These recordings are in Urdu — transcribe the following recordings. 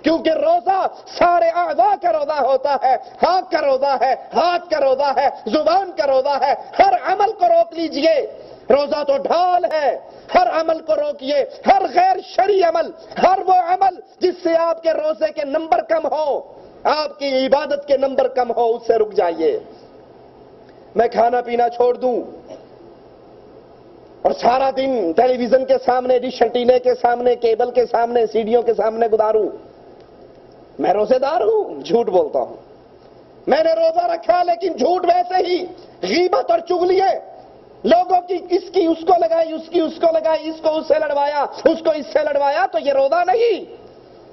کیونکہ روزہ سارے اعضاء کا روزہ ہوتا ہے، آنکھ کا روزہ ہے، ہاتھ کا روزہ ہے، زبان کا روزہ ہے، ہر عمل کو روک لیجئے۔ روزہ تو ڈھال ہے، ہر عمل کو روکیے، ہر غیر شرعی عمل، ہر وہ عمل جس سے آپ کے روزے کے نمبر کم ہو، آپ کی عبادت کے نمبر کم ہو، اس سے رک جائیے۔ میں کھانا پینا چھوڑ دوں اور سارا دن ٹیلی ویژن کے سامنے، ڈش انٹینے کے سامنے، کیبل کے سامنے، سیڈیوں کے سامنے گزاروں، میں روزے دار ہوں؟ جھوٹ بولتا ہوں۔ میں نے روزہ رکھا لیکن جھوٹ ویسے ہی، غیبت اور چغلیاں لوگوں کی، اس کی اس کو لگائی، اس کی اس کو لگائی، اس کو اس سے لڑوایا، اس کو اس سے لڑوایا، تو یہ روزہ نہیں۔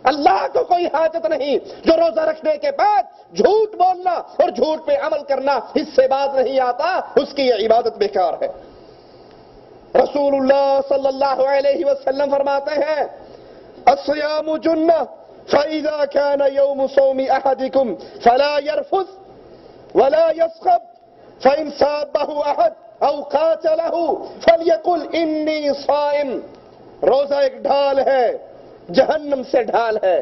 اللہ کو کوئی حاجت نہیں جو روزہ رکھنے کے بعد جھوٹ بولنا اور جھوٹ پہ عمل کرنا اس سے بات نہیں آتا، اس کی یہ عبادت بیکار ہے۔ رسول اللہ صلی اللہ علیہ وسلم فرماتے ہیں الصیام جنہ فَإِذَا كَانَ يَوْمُ صَوْمِ أَحَدِكُمْ فَلَا يَرْفُثْ وَلَا يَصْخَبْ فَإِنْ صَابَهُ أَحَدٌ أَوْ قَاتَلَهُ فَلْيَقُلْ إِنِّي صَائِمٌ۔ روزہ ایک ڈھال ہے، جہنم سے ڈھال ہے۔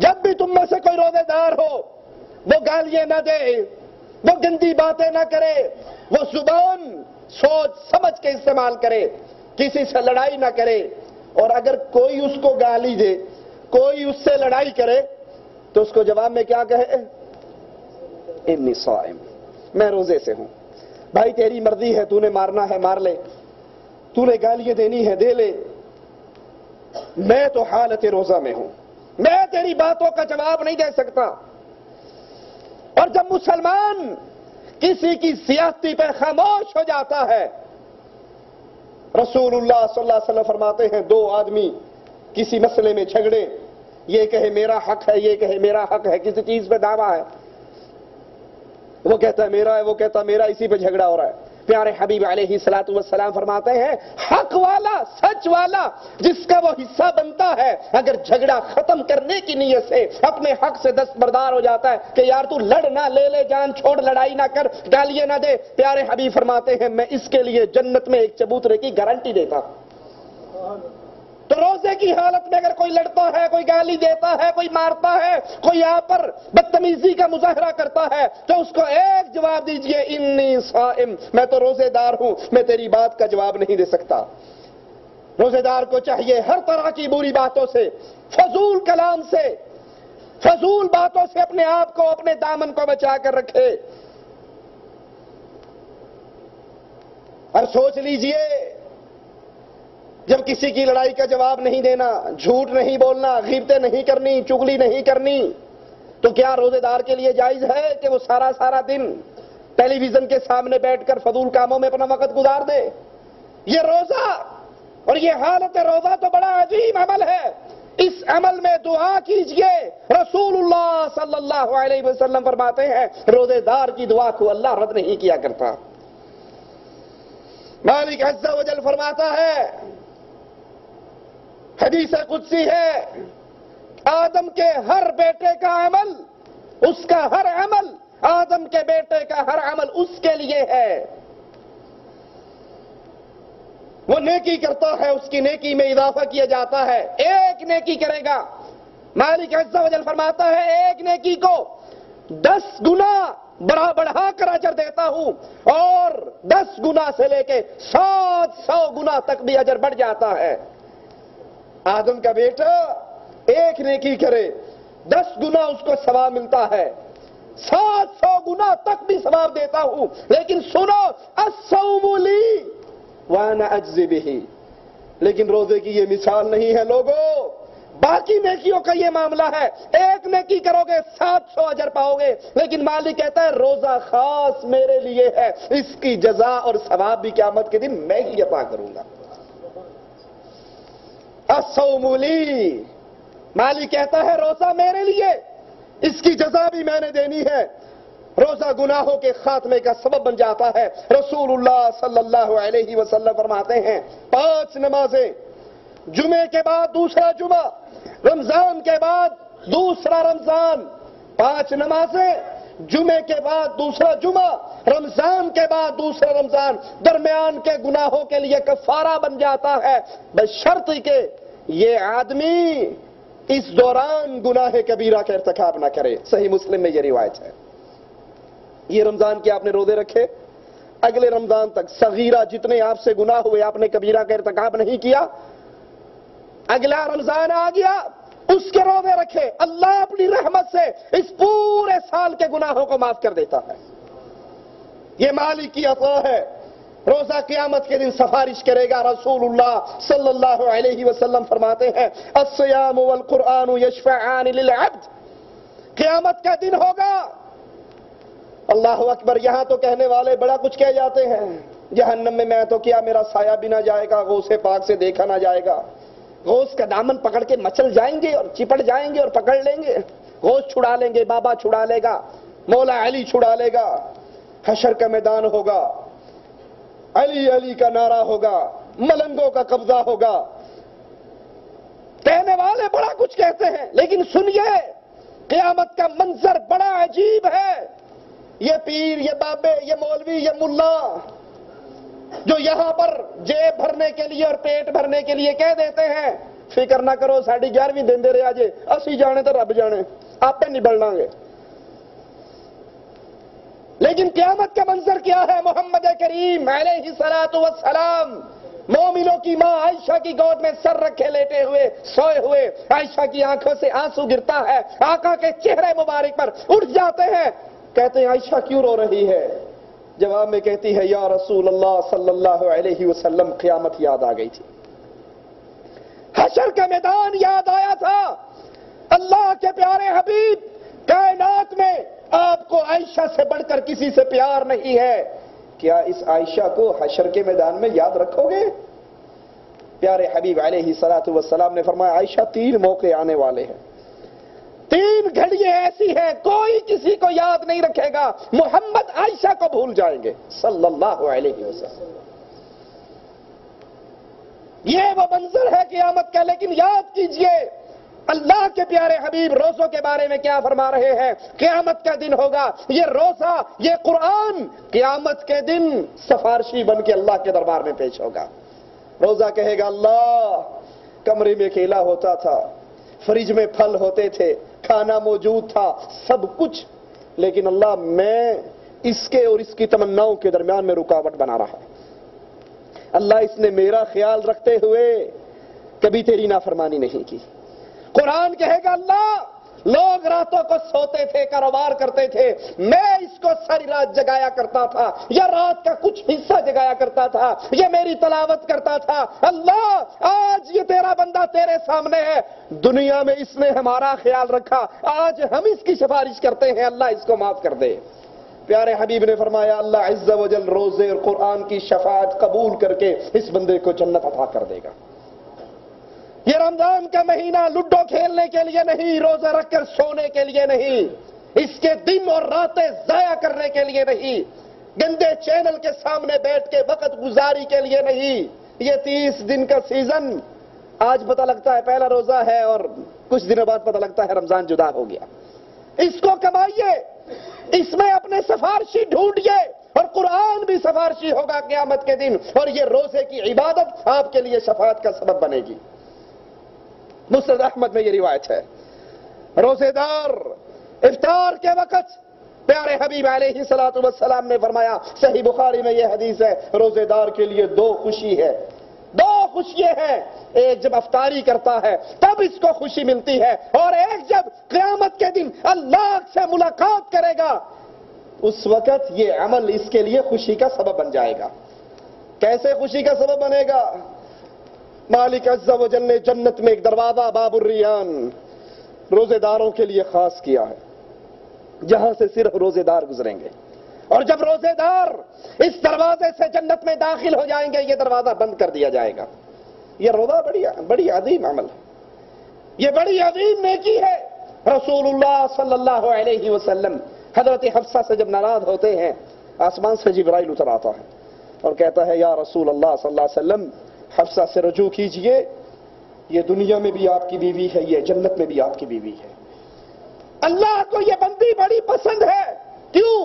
جب بھی تم میں سے کوئی روزے دار ہو، وہ گالیاں نہ دے، وہ گندی باتیں نہ کرے، وہ زبان سوچ سمجھ کے استعمال کرے، کسی سے لڑائی نہ کرے، اور اگر کوئی اس کو گالی دے، کوئی اس سے لڑائی کرے، تو اس کو جواب میں کیا کہے؟ انی صائم، میں روزے سے ہوں۔ بھائی تیری مرضی ہے، تو نے مارنا ہے مار لے، تو نے گالیاں دینی ہے دے لے، میں تو حالت روزہ میں ہوں، میں تیری باتوں کا جواب نہیں دے سکتا۔ اور جب مسلمان کسی کی زیادتی پہ خاموش ہو جاتا ہے، رسول اللہ صلی اللہ علیہ وسلم فرماتے ہیں دو آدمی کسی مسئلے میں جھگڑے، یہ کہے میرا حق ہے، یہ کہے میرا حق ہے، کسی چیز پہ دعویٰ ہے، وہ کہتا ہے میرا ہے، وہ کہتا ہے میرا، اسی پہ جھگڑا ہو رہا ہے۔ پیارے حبیب علیہ الصلوۃ والسلام فرماتے ہیں حق والا، سچ والا، جس کا وہ حصہ بنتا ہے، اگر جھگڑا ختم کرنے کی نیت سے اپنے حق سے دستبردار ہو جاتا ہے کہ یار تو لڑ نہ، لے لے جان چھوڑ، لڑائی نہ کر، گالیاں نہ دے، پیارے حبیب فرماتے ہیں میں اس کے لیے جنت میں ایک چبوترے کی گارنٹی دیتا ہوں۔ تو روزے کی حالت میں اگر کوئی لڑتا ہے، کوئی گالی دیتا ہے، کوئی مارتا ہے، کوئی آپ پر بدتمیزی کا مظاہرہ کرتا ہے، تو اس کو ایک جواب دیجئے انی صائم، میں تو روزے دار ہوں، میں تیری بات کا جواب نہیں دے سکتا۔ روزے دار کو چاہیے ہر طرح کی بری باتوں سے، فضول کلام سے، فضول باتوں سے اپنے آپ کو، اپنے دامن کو بچا کر رکھے۔ اور سوچ لیجئے جب کسی کی لڑائی کا جواب نہیں دینا، جھوٹ نہیں بولنا، غیبتیں نہیں کرنی، چغلی نہیں کرنی، تو کیا روزے دار کے لیے جائز ہے کہ وہ سارا دن ٹیلی ویژن کے سامنے بیٹھ کر فضول کاموں میں اپنا وقت گزار دے؟ یہ روزہ اور یہ حالت روزہ تو بڑا عظیم عمل ہے، اس عمل میں دعا کیجئے۔ رسول اللہ صلی اللہ علیہ وسلم فرماتے ہیں روزے دار کی دعا کو اللہ رد نہیں کیا کرتا۔ مالک عز و جل فرماتا ہے، حدیث قدسی ہے، آدم کے ہر بیٹے کا عمل، اس کا ہر عمل، آدم کے بیٹے کا ہر عمل اس کے لیے ہے۔ وہ نیکی کرتا ہے، اس کی نیکی میں اضافہ کیا جاتا ہے، ایک نیکی کرے گا، مالک عز و جل فرماتا ہے ایک نیکی کو 10 گنا بڑھا کر اجر دیتا ہوں، اور 10 گنا سے لے کے 700 گنا تک بھی اجر بڑھ جاتا ہے۔ آدم کا بیٹا ایک نیکی کرے 10 گنا اس کو ثواب ملتا ہے، 700 گنا تک بھی ثواب دیتا ہوں۔ لیکن سنو، الصوم لی وانا اجزی بہ، لیکن روزے کی یہ مثال نہیں ہے لوگوں، باقی نیکیوں کا یہ معاملہ ہے، ایک نیکی کرو گے 700 اجر پاؤ گے، لیکن مالک کہتا ہے روزہ خاص میرے لیے ہے، اس کی جزا اور ثواب بھی قیامت کے دن میں ہی عطا کروں گا۔ الصوم لی، مالک کہتا ہے روزہ میرے لیے، اس کی جزا بھی میں نے دینی ہے۔ روزہ گناہوں کے خاتمے کا سبب بن جاتا ہے۔ رسول اللہ صلی اللہ علیہ وسلم فرماتے ہیں 5 نمازیں، جمعے کے بعد دوسرا جمعہ، رمضان کے بعد دوسرا رمضان، 5 نمازیں، جمعے کے بعد دوسرا جمعہ، رمضان کے بعد دوسرا رمضان، درمیان کے گناہوں کے لیے کفارہ بن جاتا ہے، بشرط کہ یہ آدمی اس دوران گناہ کبیرہ کا ارتکاب نہ کرے. صحیح مسلم میں یہ روایت ہے. یہ رمضان کے آپ نے روزے رکھے, اگلے رمضان تک صغیرہ جتنے آپ سے گناہ ہوئے آپ نے کبیرہ کا ارتکاب نہیں کیا, اگلا رمضان آ گیا اس کے روزے رکھے, اللہ اپنی رحمت سے اس پورے سال کے گناہوں کو معاف کر دیتا ہے. یہ مالک کی عطا ہے. روزہ قیامت کے دن سفارش کرے گا. رسول اللہ صلی اللہ علیہ وسلم فرماتے ہیں الصیام والقرآن یشفعان للعبد. قیامت کا دن ہوگا, اللہ اکبر. یہاں تو کہنے والے بڑا کچھ کہہ جاتے ہیں, جہنم میں تو کیا میرا سایہ بھی نہ جائے گا, غوث پاک سے دیکھا نہ جائے گا. غوث کا دامن پکڑ کے مچل جائیں گے اور چپٹ جائیں گے اور پکڑ لیں گے. غوث چھڑا لیں گے, بابا چھڑا لے گا, مولا علی چھڑا لے گا. حشر کا میدان ہوگا, علی علی کا نعرہ ہوگا, ملنگوں کا قبضہ ہوگا. کہنے والے بڑا کچھ کہتے ہیں, لیکن سنیے قیامت کا منظر بڑا عجیب ہے. یہ پیر, یہ بابے, یہ مولوی, یہ ملا جو یہاں پر جیب بھرنے کے لیے اور پیٹ بھرنے کے لیے کہہ دیتے ہیں فکر نہ کرو ساڑھی 11ویں دن دے رہے آجے, اسی جانے تو رب جانے, آپ پہ نبلنا گے. لیکن قیامت کا منظر کیا ہے؟ محمد کریم علیہ الصلوۃ والسلام مومنوں کی ماں عائشہ کی گود میں سر رکھے لیٹے ہوئے سوئے ہوئے, عائشہ کی آنکھوں سے آنسو گرتا ہے, آقا کے چہرے مبارک پر اٹھ جاتے ہیں. کہتے ہیں عائشہ کیوں رو رہی ہے؟ جواب میں کہتی ہے یا رسول اللہ صلی اللہ علیہ وسلم قیامت یاد آ گئی تھی, حشر کا میدان یاد آیا تھا. اللہ کے پیارے حبیب کائنات میں آپ کو عائشہ سے بڑھ کر کسی سے پیار نہیں ہے, کیا اس عائشہ کو حشر کے میدان میں یاد رکھو گے؟ پیارے حبیب علیہ الصلوۃ والسلام نے فرمایا عائشہ 3 موقع آنے والے ہیں, 3 گھڑیاں ایسی ہیں کوئی کسی کو یاد نہیں رکھے گا, محمد عائشہ کو بھول جائیں گے صلی اللہ علیہ وسلم. یہ وہ منظر ہے قیامت کا. لیکن یاد کیجئے اللہ کے پیارے حبیب روزوں کے بارے میں کیا فرما رہے ہیں. قیامت کا دن ہوگا, یہ روزہ, یہ قرآن قیامت کے دن سفارشی بن کے اللہ کے دربار میں پیش ہوگا. روزہ کہے گا اللہ کمرے میں کیلا ہوتا تھا, فریج میں پھل ہوتے تھے, کھانا موجود تھا, سب کچھ, لیکن اللہ میں اس کے اور اس کی تمناؤں کے درمیان میں رکاوٹ بنا رہا. اللہ اس نے میرا خیال رکھتے ہوئے کبھی تیری نافرمانی نہیں کی. قرآن کہے گا اللہ لوگ راتوں کو سوتے تھے, کاروبار کرتے تھے, میں اس کو ساری رات جگایا کرتا تھا, یا رات کا کچھ حصہ جگایا کرتا تھا, یہ میری تلاوت کرتا تھا. اللہ آج یہ تیرا بندہ تیرے سامنے ہے, دنیا میں اس نے ہمارا خیال رکھا, آج ہم اس کی سفارش کرتے ہیں, اللہ اس کو معاف کر دے. پیارے حبیب نے فرمایا اللہ عز و جل روزے اور قرآن کی شفاعت قبول کر کے اس بندے کو جنت عطا کر دے گا. یہ رمضان کا مہینہ لڈو کھیلنے کے لیے نہیں, روزہ رکھ کر سونے کے لیے نہیں, اس کے دن اور راتیں ضائع کرنے کے لیے نہیں, گندے چینل کے سامنے بیٹھ کے وقت گزاری کے لیے نہیں. یہ 30 دن کا سیزن آج پتہ لگتا ہے پہلا روزہ ہے اور کچھ دنوں بعد پتہ لگتا ہے رمضان جدا ہو گیا. اس کو کمائیے, اس میں اپنے سفارشی ڈھونڈیے, اور قرآن بھی سفارشی ہوگا قیامت کے دن, اور یہ روزے کی عبادت آپ کے لیے شفاعت کا سبب بنے گی. مسند احمد میں یہ روایت ہے, روزے دار افطار کے وقت پیارے حبیب علیہ الصلوۃ والسلام نے فرمایا, صحیح بخاری میں یہ حدیث ہے, روزے دار کے لیے 2 خوشی ہے, 2 خوشیاں ہیں. ایک جب افطاری کرتا ہے تب اس کو خوشی ملتی ہے, اور ایک جب قیامت کے دن اللہ سے ملاقات کرے گا اس وقت یہ عمل اس کے لیے خوشی کا سبب بن جائے گا. کیسے خوشی کا سبب بنے گا؟ مالک عز و جل نے جنت میں ایک دروازہ باب الریان روزے داروں کے لیے خاص کیا ہے, جہاں سے صرف روزے دار گزریں گے, اور جب روزے دار اس دروازے سے جنت میں داخل ہو جائیں گے یہ دروازہ بند کر دیا جائے گا. یہ روزہ بڑی عظیم عمل ہے, یہ بڑی عظیم نیکی ہے. رسول اللہ صلی اللہ علیہ وسلم حضرت حفصہ سے جب ناراض ہوتے ہیں آسمان سے جبرائیل اتر آتا ہے اور کہتا ہے یا رسول اللہ صلی اللہ علیہ وسلم حفصہ سے رجوع کیجئے, یہ دنیا میں بھی آپ کی بیوی ہے, یہ جنت میں بھی آپ کی بیوی ہے. اللہ کو یہ بندی بڑی پسند ہے. کیوں؟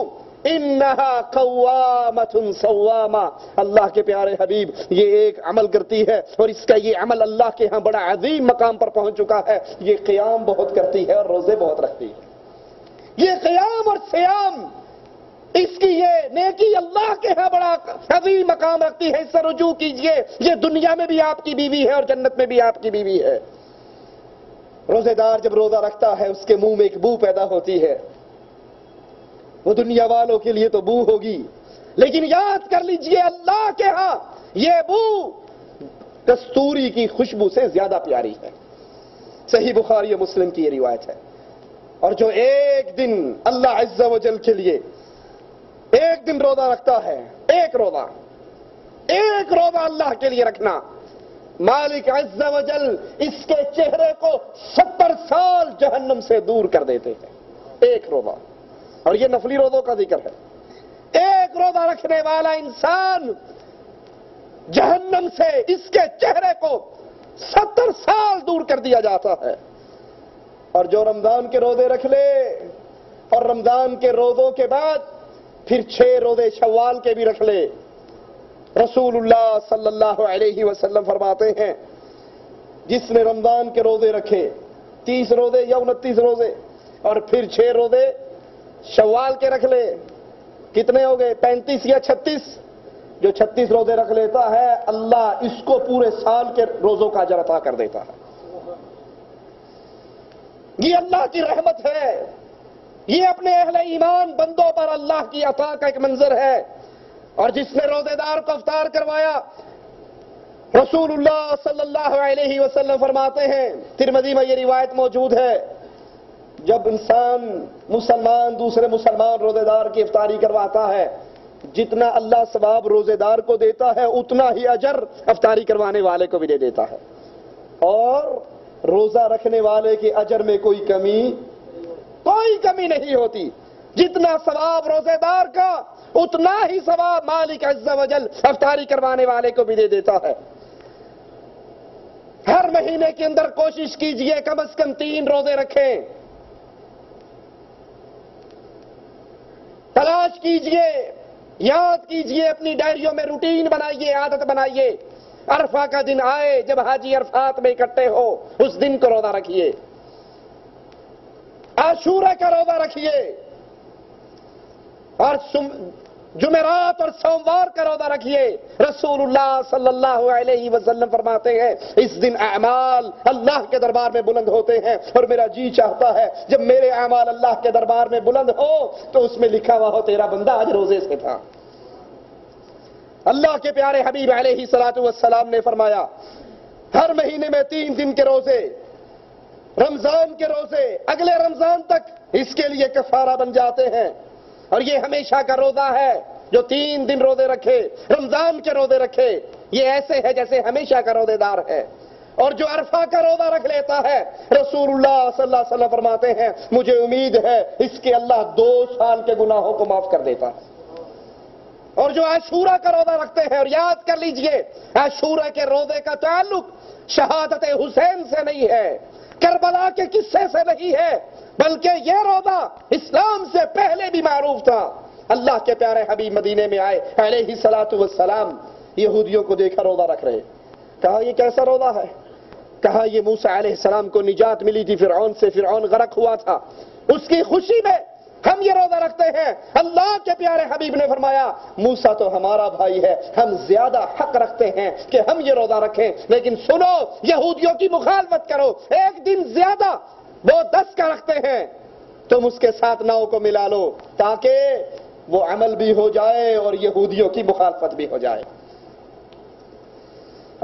انہا قوامۃ صوامہ، اللہ کے پیارے حبیب یہ ایک عمل کرتی ہے اور اس کا یہ عمل اللہ کے ہاں بڑا عظیم مقام پر پہنچ چکا ہے. یہ قیام بہت کرتی ہے اور روزے بہت رکھتی ہے. یہ قیام اور سیام، اس کی یہ نیکی اللہ کے ہاں بڑا عظیم مقام رکھتی ہے. اس سے رجوع کیجئے، یہ دنیا میں بھی آپ کی بیوی ہے اور جنت میں بھی آپ کی بیوی ہے. روزے دار جب روزہ رکھتا ہے اس کے منہ میں ایک بو پیدا ہوتی ہے. وہ دنیا والوں کے لیے تو بو ہوگی، لیکن یاد کر لیجئے اللہ کے ہاں یہ بو کستوری کی خوشبو سے زیادہ پیاری ہے. صحیح بخاری و مسلم کی یہ روایت ہے. اور جو ایک دن اللہ عز و جل کے لیے ایک دن روزہ رکھتا ہے، ایک روزہ اللہ کے لیے رکھنا، مالک عز و جل اس کے چہرے کو 70 سال جہنم سے دور کر دیتے ہیں. ایک روزہ، اور یہ نفلی روزوں کا ذکر ہے. ایک روزہ رکھنے والا انسان جہنم سے اس کے چہرے کو 70 سال دور کر دیا جاتا ہے. اور جو رمضان کے روزے رکھ لے اور رمضان کے روزوں کے بعد پھر 6 روزے شوال کے بھی رکھ لے، رسول اللہ صلی اللہ علیہ وسلم فرماتے ہیں جس نے رمضان کے روزے رکھے 30 روزے یا 29 روزے اور پھر 6 روزے شوال کے رکھ لے، کتنے ہو گئے؟ 35 یا 36. جو 36 روزے رکھ لیتا ہے اللہ اس کو پورے سال کے روزوں کا اجر عطا کر دیتا ہے. یہ اللہ کی رحمت ہے، یہ اپنے اہل ایمان بندوں پر اللہ کی عطا کا ایک منظر ہے. اور جس نے روزے دار کو افطار کروایا، رسول اللہ صلی اللہ علیہ وسلم فرماتے ہیں، ترمذی میں یہ روایت موجود ہے، جب انسان مسلمان دوسرے مسلمان روزے دار کی افطاری کرواتا ہے، جتنا اللہ ثواب روزے دار کو دیتا ہے اتنا ہی اجر افطاری کروانے والے کو بھی دے دیتا ہے. اور روزہ رکھنے والے کے اجر میں کوئی کمی نہیں ہوتی. جتنا ثواب روزے دار کا اتنا ہی ثواب مالک عز و جل افطاری کروانے والے کو بھی دے دیتا ہے. ہر مہینے کے اندر کوشش کیجئے کم از کم 3 روزے رکھیں. تلاش کیجئے، یاد کیجئے، اپنی ڈائریوں میں روٹین بنائیے، عادت بنائیے. عرفہ کا دن آئے جب حاجی عرفات میں اکٹھے ہو اس دن کو روزہ رکھیے. عاشورہ کا روزہ رکھیے اور جمعرات اور سوموار کا روزہ رکھیے. رسول اللہ صلی اللہ علیہ وسلم فرماتے ہیں اس دن اعمال اللہ کے دربار میں بلند ہوتے ہیں اور میرا جی چاہتا ہے جب میرے اعمال اللہ کے دربار میں بلند ہو تو اس میں لکھا ہوا ہو تیرا بندہ آج روزے سے تھا. اللہ کے پیارے حبیب علیہ الصلوۃ والسلام نے فرمایا ہر مہینے میں 3 دن کے روزے، رمضان کے روزے اگلے رمضان تک اس کے لیے کفارہ بن جاتے ہیں. اور یہ ہمیشہ کا روزہ ہے جو 3 دن روزے رکھے، رمضان کے روزے رکھے، یہ ایسے ہے جیسے ہمیشہ کا روزے دار ہے. اور جو عرفہ کا روزہ رکھ لیتا ہے رسول اللہ صلی اللہ علیہ وسلم فرماتے ہیں مجھے امید ہے اس کے اللہ 2 سال کے گناہوں کو معاف کر دیتا ہے. اور جو عاشورہ کا روزہ رکھتے ہیں، اور یاد کر لیجئے عاشورہ کے روزے کا تعلق شہادت حسین سے نہیں ہے، کربلا کے قصے سے نہیں ہے، بلکہ یہ روزہ اسلام سے پہلے بھی معروف تھا. اللہ کے پیارے حبیب مدینے میں آئے علیہ الصلوۃ والسلام، یہودیوں کو دیکھا روزہ رکھ رہے، کہا یہ کیسا روزہ ہے؟ کہا یہ موسیٰ علیہ السلام کو نجات ملی تھی فرعون سے، فرعون غرق ہوا تھا، اس کی خوشی میں ہم یہ روزہ رکھتے ہیں. اللہ کے پیارے حبیب نے فرمایا موسیٰ تو ہمارا بھائی ہے، ہم زیادہ حق رکھتے ہیں کہ ہم یہ روزہ رکھیں، لیکن سنو یہودیوں کی مخالفت کرو، ایک دن زیادہ وہ 10 کا رکھتے ہیں، تم اس کے ساتھ 9 کو ملا لو تاکہ وہ عمل بھی ہو جائے اور یہودیوں کی مخالفت بھی ہو جائے.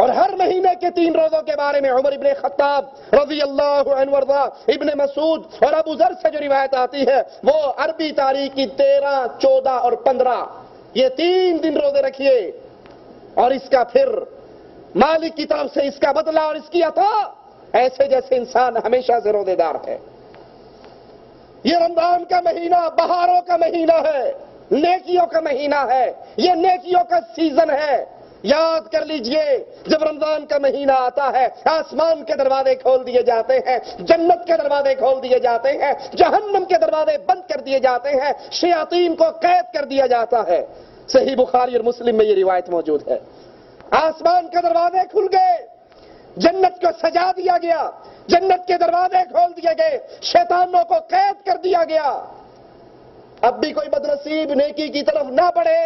اور ہر مہینے کے 3 روزوں کے بارے میں عمر ابن خطاب رضی اللہ عنہ وارضا، ابن مسعود اور ابو ذر سے جو روایت آتی ہے وہ عربی تاریخ کی 13، 14 اور 15 یہ 3 دن روزے رکھیے اور اس کا پھر مالک کی طرف سے اس کا بدلہ اور اس کی عطا ایسے جیسے انسان ہمیشہ سے روزے دار ہے. یہ رمضان کا مہینہ بہاروں کا مہینہ ہے، نیکیوں کا مہینہ ہے، یہ نیکیوں کا سیزن ہے. یاد کر لیجئے جب رمضان کا مہینہ آتا ہے آسمان کے دروازے کھول دیے جاتے ہیں، جنت کے دروازے کھول دیے جاتے ہیں، جہنم کے دروازے بند کر دیے جاتے ہیں، شیاطین کو قید کر دیا جاتا ہے۔ صحیح بخاری اور مسلم میں یہ روایت موجود ہے۔ آسمان کے دروازے کھل گئے، جنت کو سجا دیا گیا، جنت کے دروازے کھول دیے گئے، شیطانوں کو قید کر دیا گیا۔ اب بھی کوئی بدنصیب نیکی کی طرف نہ بڑھے،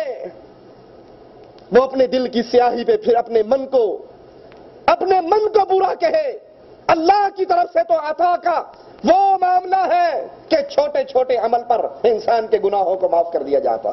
وہ اپنے دل کی سیاہی پہ پھر اپنے من کو برا کہے۔ اللہ کی طرف سے تو عطا کا وہ معاملہ ہے کہ چھوٹے چھوٹے عمل پر انسان کے گناہوں کو معاف کر دیا جاتا۔